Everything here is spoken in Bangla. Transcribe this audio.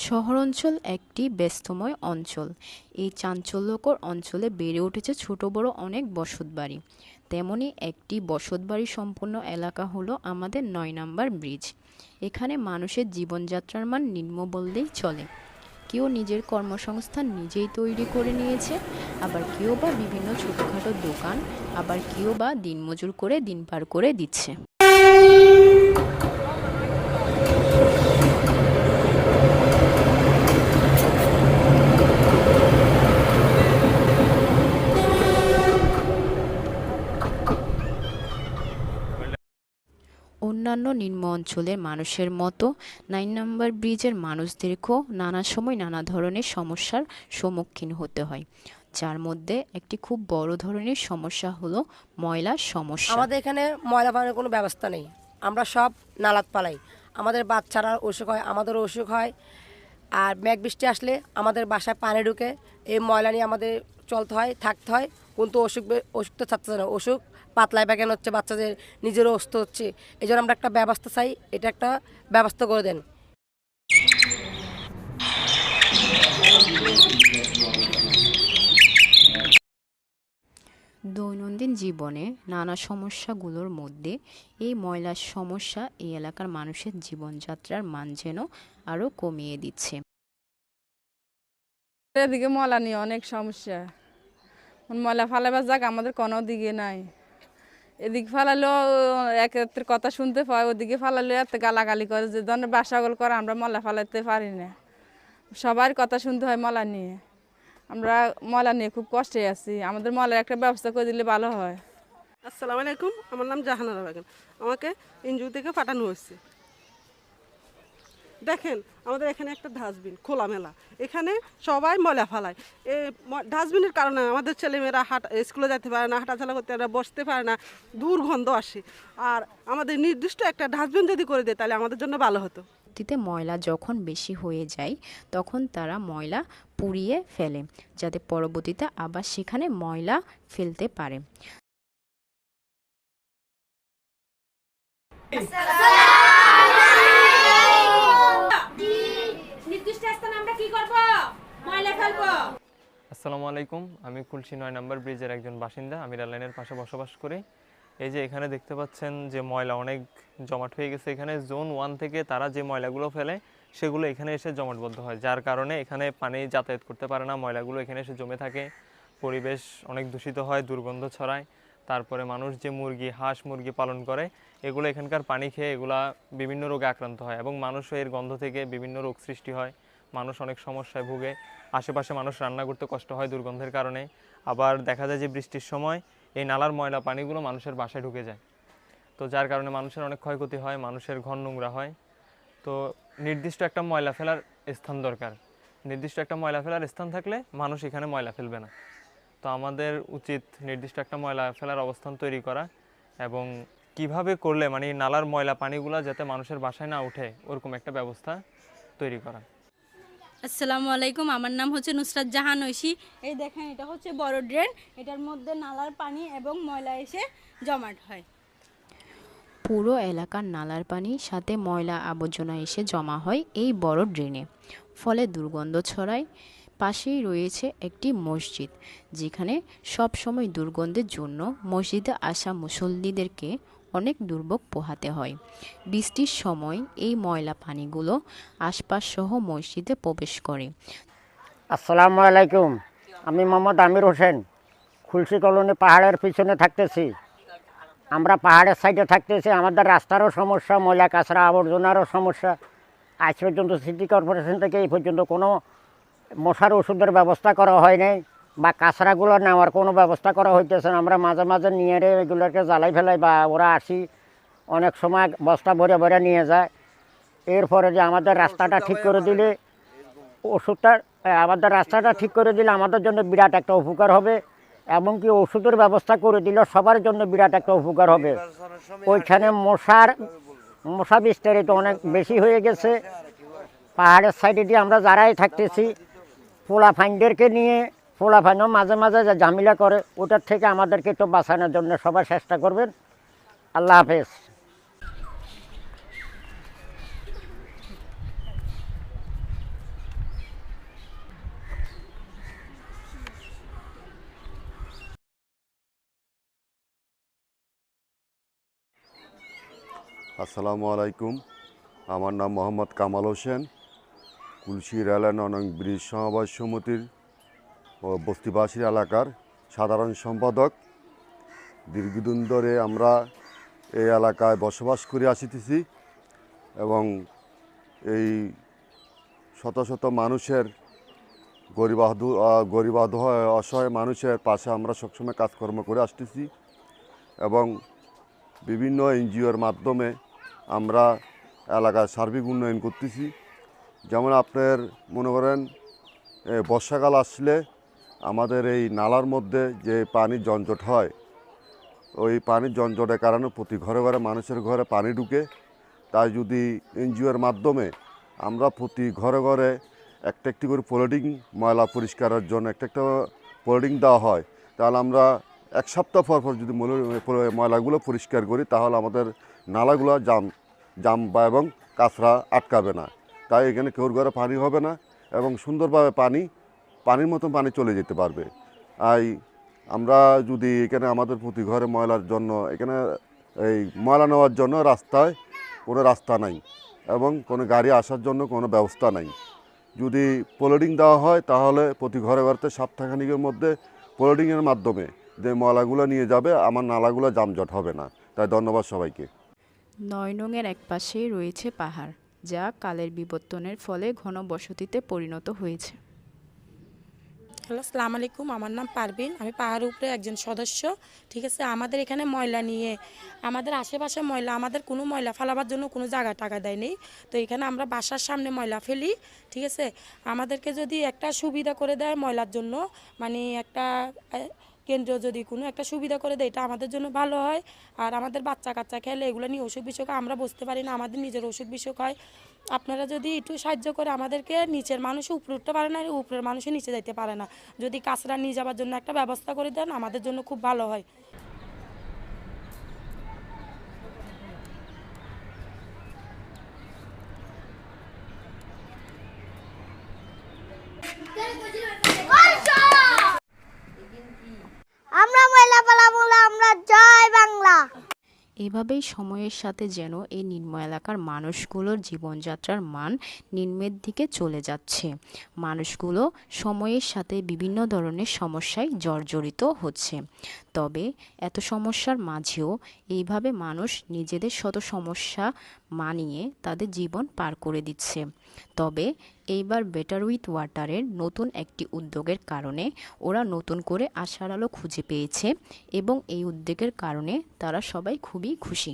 শহরাঞ্চল একটি ব্যস্তময় অঞ্চল। এই চাঞ্চল্যকর অঞ্চলে বেড়ে উঠেছে ছোট বড় অনেক বসতবাড়ি। তেমনই একটি বসতবাড়ি সম্পন্ন এলাকা হলো আমাদের ৯ নম্বর ব্রিজ। এখানে মানুষের জীবনযাত্রার মান নিম্ন বললেই চলে। কেউ নিজের কর্মসংস্থান নিজেই তৈরি করে নিয়েছে, আবার কেউ বা বিভিন্ন ছোটোখাটো দোকান, আবার কেউ বা দিনমজুর করে দিন পার করে দিচ্ছে। অন্যান্য নিম্ন অঞ্চলের মানুষের মতো ৯ নম্বর ব্রিজের মানুষদেরকেও নানা সময় নানা ধরনের সমস্যার সম্মুখীন হতে হয়, যার মধ্যে একটি খুব বড় ধরনের সমস্যা হলো ময়লার সমস্যা। আমাদের এখানে ময়লা পানির কোনো ব্যবস্থা নেই, আমরা সব নালাত পালাই। আমাদের বাচ্চারা অসুখ হয়, আমাদেরও অসুখ হয়। আর মেঘ বৃষ্টি আসলে আমাদের বাসায় পানি ঢুকে, এই ময়লা নিয়ে আমাদের চলতে হয়, থাকতে হয়। কিন্তু অসুখ তো থাকতে না, অসুখ পাতলায় পায়খানা হচ্ছে, বাচ্চাদের নিজেরও অসুস্থ হচ্ছে। এই জন্য আমরা একটা ব্যবস্থা চাই, এটা একটা ব্যবস্থা করে দেন। দৈনন্দিন জীবনে নানা সমস্যাগুলোর মধ্যে এই ময়লার সমস্যা এই এলাকার মানুষের জীবনযাত্রার মান যেন আরও কমিয়ে দিচ্ছে। এদিকে ময়লা নিয়ে অনেক সমস্যা। ময়লা ফালাবার যাক আমাদের কোনো দিকে নাই। এদিকে ফালালেও একের কথা শুনতে পাই, ওদিকে ফালালেও এত গালাগালি করে, যে ধরনের বাসাগোল করে আমরা ময়লা ফালাতে পারি না। সবার কথা শুনতে হয় ময়লা নিয়ে। আমরা ময়লা নিয়ে খুব কষ্টে আছি, আমাদের ময়লার একটা ব্যবস্থা করে দিলে ভালো হয়। আসসালামু আলাইকুম, আমার নাম জাহানারা বেগম। আমাকে এনজিও থেকে পাঠানো হয়েছে। দেখেন, আমাদের এখানে একটা ডাস্টবিন খোলামেলা, এখানে সবাই ময়লা ফালায়। এই ডাস্টবিনের কারণে আমাদের ছেলেমেয়েরা স্কুলে যেতে পারে না, হাঁটাচলা করতে পারে না, বসতে পারে না, দুর্গন্ধ আসে। আর আমাদের নির্দিষ্ট একটা ডাস্টবিন যদি করে দেয় তাহলে আমাদের জন্য ভালো হতো। পরবর্তীতে ময়লা যখন বেশি হয়ে যায় তখন তারা ময়লা পুড়িয়ে ফেলে, যাতে পরবর্তীতে আবার সেখানে ময়লা ফেলতে পারে। আসসালামু আলাইকুম, আমি খুলশী ৯ নম্বর ব্রিজের একজন বাসিন্দা। আমি রেললাইনের পাশে বসবাস করি। এই যে এখানে দেখতে পাচ্ছেন যে ময়লা অনেক জমাট হয়ে গেছে। এখানে জোন 1 থেকে তারা যে ময়লাগুলো ফেলে সেগুলো এখানে এসে জমাটবদ্ধ হয়, যার কারণে এখানে পানি যাতায়াত করতে পারে না। ময়লাগুলো এখানে এসে জমে থাকে, পরিবেশ অনেক দূষিত হয়, দুর্গন্ধ ছড়ায়। তারপরে মানুষ যে মুরগি, হাঁস মুরগি পালন করে, এগুলো এখানকার পানি খেয়ে এগুলা বিভিন্ন রোগে আক্রান্ত হয় এবং মানুষও এর গন্ধ থেকে বিভিন্ন রোগ সৃষ্টি হয়। মানুষ অনেক সমস্যায় ভুগে। আশেপাশে মানুষ রান্না করতে কষ্ট হয় দুর্গন্ধের কারণে। আবার দেখা যায় যে বৃষ্টির সময় এই নালার ময়লা পানিগুলো মানুষের বাসায় ঢুকে যায়, তো যার কারণে মানুষের অনেক ক্ষয়ক্ষতি হয়, মানুষের ঘর নোংরা হয়। তো নির্দিষ্ট একটা ময়লা ফেলার স্থান দরকার। নির্দিষ্ট একটা ময়লা ফেলার স্থান থাকলে মানুষ এখানে ময়লা ফেলবে না। তো আমাদের উচিত নির্দিষ্ট একটা ময়লা ফেলার অবস্থান তৈরি করা, এবং কিভাবে করলে মানে নালার ময়লা পানিগুলো যাতে মানুষের বাসায় না উঠে ওরকম একটা ব্যবস্থা তৈরি করা। আসসালামু আলাইকুম, আমার নাম হচ্ছে নুসরাত জাহান ঐশী। এই দেখেন, এটা হচ্ছে বড় ড্রেন, এটার মধ্যে নালার পানি এবং ময়লা এসে জমাট হয়। পুরো এলাকার নালার পানির সাথে ময়লা আবর্জনা এসে জমা হয় এই বড় ড্রেনে, ফলে দুর্গন্ধ ছড়ায়। পাশেই রয়েছে একটি মসজিদ, যেখানে সব সময় দুর্গন্ধের জন্য মসজিদে আসা মুসল্লিদেরকে অনেক দুর্ভোগ পোহাতে হয়। বৃষ্টির সময় এই ময়লা পানিগুলো আশপাশ সহ মসজিদে প্রবেশ করে। আসসালামু আলাইকুম, আমি মোহাম্মদ আমির হোসেন, খুলশী কলোনি পাহাড়ের পিছনে থাকতেছি। আমরা পাহাড়ের সাইডে থাকতেছি, আমাদের রাস্তারও সমস্যা, ময়লা কাঁচরা আবর্জনারও সমস্যা। আজ পর্যন্ত সিটি কর্পোরেশন থেকে এই পর্যন্ত কোনো মশার ওষুধের ব্যবস্থা করা হয় নাই, বা কাঁচরাগুলো নেওয়ার কোনো ব্যবস্থা করা হইতেছে না। আমরা মাঝে মাঝে নিয়ে এগুলোকে জ্বালাই ফেলাই, বা ওরা আসি অনেক সময় বস্তা ভরে ভরে নিয়ে যায়। এরপরে যে আমাদের রাস্তাটা ঠিক করে দিলে আমাদের রাস্তাটা ঠিক করে দিলে আমাদের জন্য বিরাট একটা উপকার হবে, এমনকি ওষুধের ব্যবস্থা করে দিলে সবার জন্য বিরাট একটা উপকার হবে। ওইখানে মশা বিস্তারিত অনেক বেশি হয়ে গেছে। পাহাড়ের সাইডে দিয়ে আমরা যারাই থাকতেছি, পোলাফাইনদেরকে নিয়ে, পোলাফাইনও মাঝে মাঝে যে ঝামেলা করে, ওটার থেকে আমাদেরকে একটু বাঁচানোর জন্য সবাই চেষ্টা করবেন। আল্লাহ হাফেজ। আসসালামু আলাইকুম, আমার নাম মোহাম্মদ কামাল হোসেন, কুলসি রেললাইন নং ব্রিজ সমবায় সমিতির ও বস্তিবাসী এলাকার সাধারণ সম্পাদক। দীর্ঘদিন ধরে আমরা এই এলাকায় বসবাস করে আসিতেছি এবং এই শত শত মানুষের গরিবাধ অসহায় মানুষের পাশে আমরা সবসময় কাজকর্ম করে আসতেছি এবং বিভিন্ন এনজিওর মাধ্যমে আমরা এলাকার সার্বিক উন্নয়ন করতেছি। যেমন আপনার মনে করেন বর্ষাকাল আসলে আমাদের এই নালার মধ্যে যে পানির জঞ্জট হয়, ওই পানির জঞ্জটের কারণে প্রতি ঘরে ঘরে মানুষের ঘরে পানি ঢুকে। তাই যদি এনজিওর মাধ্যমে আমরা প্রতি ঘরে ঘরে একটা একটি করে পলিথিন ময়লা পরিষ্কারের জন্য একটা পলিথিন দেওয়া হয়, তাহলে আমরা এক সপ্তাহ পর পর যদি ময়লাগুলো পরিষ্কার করি তাহলে আমাদের নালাগুলো জাম বা এবং কাঁচরা আটকাবে না। তাই এখানে কেউর ঘরে পানি হবে না এবং সুন্দরভাবে পানির মতো পানি চলে যেতে পারবে। আমরা যদি এখানে আমাদের প্রতি ঘরে ময়লার জন্য এখানে এই ময়লা নেওয়ার জন্য রাস্তায় কোনো রাস্তা নাই এবং কোনো গাড়ি আসার জন্য কোনো ব্যবস্থা নাই। যদি পলিথিন দেওয়া হয় তাহলে প্রতি ঘরে ঘরেতে সপ্তাহখানিকের মধ্যে পলিথিনের মাধ্যমে যে ময়লাগুলো নিয়ে যাবে, আমার নালাগুলো জামজট হবে না। তাই ধন্যবাদ সবাইকে। ৯ নংয়ের এক পাশেই রয়েছে পাহাড়, যা কালের বিবর্তনের ফলে ঘন বসতিতে পরিণত হয়েছে। হ্যালো, আসসালামু আলাইকুম। আমার নাম পারভিন, আমি পাহাড়ের উপরে একজন সদস্য। ঠিক আছে, আমাদের এখানে ময়লা নিয়ে আমাদের আশেপাশে ময়লা, আমাদের কোনো ময়লা ফেলাবার জন্য কোনো জায়গা টাকা দেয় নেই। তো এখানে আমরা বাসার সামনে ময়লা ফেলি। ঠিক আছে, আমাদেরকে যদি একটা সুবিধা করে দেয় ময়লার জন্য, মানে একটা কেন্দ্র যদি কোনো একটা সুবিধা করে দেয়, এটা আমাদের জন্য ভালো হয়। আর আমাদের বাচ্চা কাচ্চা খেলে এগুলো নিয়ে অসুখ বিসুখ আমরা বুঝতে পারি না, আমাদের নিজের অসুখ বিসুখ হয়। আপনারা যদি একটু সাহায্য করে আমাদেরকে, নিচের মানুষ উপরে উঠতে পারে না, উপরের মানুষও নিচে যাইতে পারে না, যদি কাঁচরা নিয়ে যাওয়ার জন্য একটা ব্যবস্থা করে দেন আমাদের জন্য খুব ভালো হয়। আমরা ময়লা ফেলাবো না, আমরা জয় বাংলা। এভাবেই সময়ের সাথে যেন এই নিম্ন এলাকার মানুষগুলোর জীবনযাত্রার মান নিম্নের দিকে চলে যাচ্ছে। মানুষগুলো সময়ের সাথে বিভিন্ন ধরনের সমস্যায় জর্জরিত হচ্ছে। তবে এত সমস্যার মাঝেও এইভাবে মানুষ নিজেদের শত সমস্যা মানিয়ে তাদের জীবন পার করে দিচ্ছে। তবে এইবার বেটার উইথ ওয়াটারের নতুন একটি উদ্যোগের কারণে ওরা নতুন করে আশার আলো খুঁজে পেয়েছে এবং এই উদ্যোগের কারণে তারা সবাই খুবই খুশি।